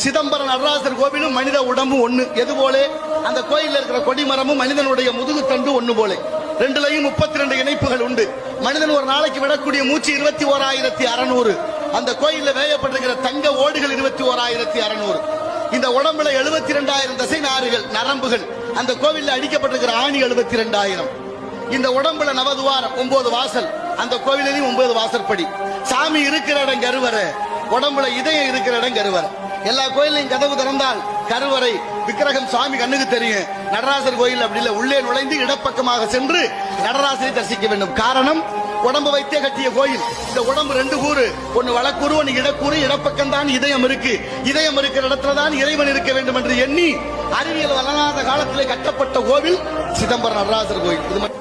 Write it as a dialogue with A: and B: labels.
A: சிதம்பரம் நடராசர் கோவிலும் மனித உடம்பு ஒண்ணு. எது போல அந்த கோயிலில் இருக்கிற கொடிமரமும் மனிதனுடைய முதுகு தண்டு ஒண்ணு போல. ரெண்டுலையும் 32 இணைப்புகள் உண்டு. மனிதன் ஒரு நாளைக்கு விடக்கூடிய மூச்சு 21,600. அந்த கோயில்ல வேயப்பட்டிருக்கிற தங்க ஓடுகள் 21,600. இந்த உடம்புல 72,000 தசை நாறுகள் நரம்புகள். அந்த கோவில்ல அடிக்கப்பட்டிருக்கிற ஆணி 72,000. இந்த உடம்புல நவதுவாரம் 9 வாசல். அந்த கோவிலையும் 9 வாசற்படி. சாமி இருக்கிற இடம் கருவறை, உடம்புல இதயம் இருக்கிற இடம் கருவறை. எல்லா கோயிலையும் கதவு திறந்தால் கருவறை விக்கிரகம் சுவாமி கண்ணுக்கு தெரியும். நடராசர் கோயில் அப்படி இல்ல, உள்ளே நுழைந்து இடப்பக்கமாக சென்று நடராசரை தரிசிக்க வேண்டும். காரணம், உடம்பு வைத்தே கட்டிய கோயில். இந்த உடம்பு 2 கூறு, ஒன்னு வடக்கூறு ஒன்னு இடக்கூறு. இடப்பக்கம் தான் இதயம் இருக்கு. இதயம் இருக்கிற இடத்துல தான் இறைவன் இருக்க வேண்டும் என்று எண்ணி அறிவியல் வளராத காலத்திலே கட்டப்பட்ட கோவில் சிதம்பரம் நடராசர் கோயில். இது